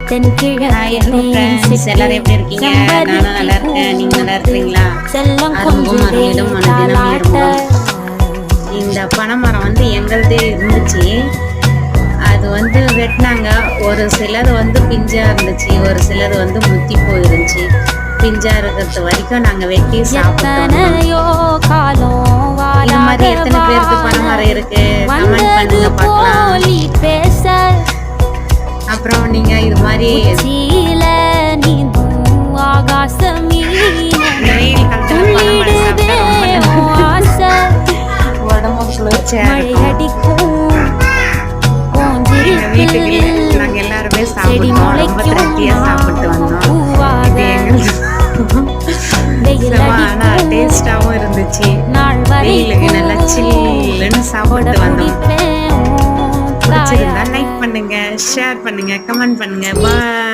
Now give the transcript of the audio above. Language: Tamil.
ஹாய் ஹலோ ஃப்ரெண்ட்ஸ், எல்லாரும் எப்படி இருக்கீங்க? நானும் நல்லா இருக்கேன். நீங்க நல்லா இருக்கிறீங்களா? அரும்பும் அருவிலும் மனதினம் ஏறும். இந்த பனைமரம் வந்து எங்களுதே இருந்துச்சு. அது வந்து வெட்டினாங்க. ஒரு சிலது வந்து பிஞ்சா இருந்துச்சு, ஒரு சிலது வந்து முத்தி போயிருந்துச்சு. பிஞ்சா இருக்கிறது வரைக்கும் நாங்கள் வெட்டி சாப்பிட்டோம். இது மாதிரி எத்தனை பேருக்கு பனைமரம் இருக்கு? கமெண்ட் பண்ணுங்க பார்க்கலாம். அப்புறம் நீங்க இது மாதிரி வெயில் காலத்துல பனைமரம் சாப்பிட்டா உடம்பு குளிர்ச்சியா இருக்கும். எங்க வீட்டுக்கு நாங்க எல்லாருமே சாப்பிட்டோம். ரொம்ப திருப்தியா சாப்பிட்டு வந்தோம். இது எங்களுக்கு ஆனா டேஸ்டாவும் இருந்துச்சு. வெயிலுக்கு நல்லா சில்லுன்னு சாப்பிட்டு வந்தோம். பிடிச்சிருந்தா லைக் பண்ணுங்க, ஷேர் பண்ணுங்க, கமெண்ட் பண்ணுங்க. பாய்.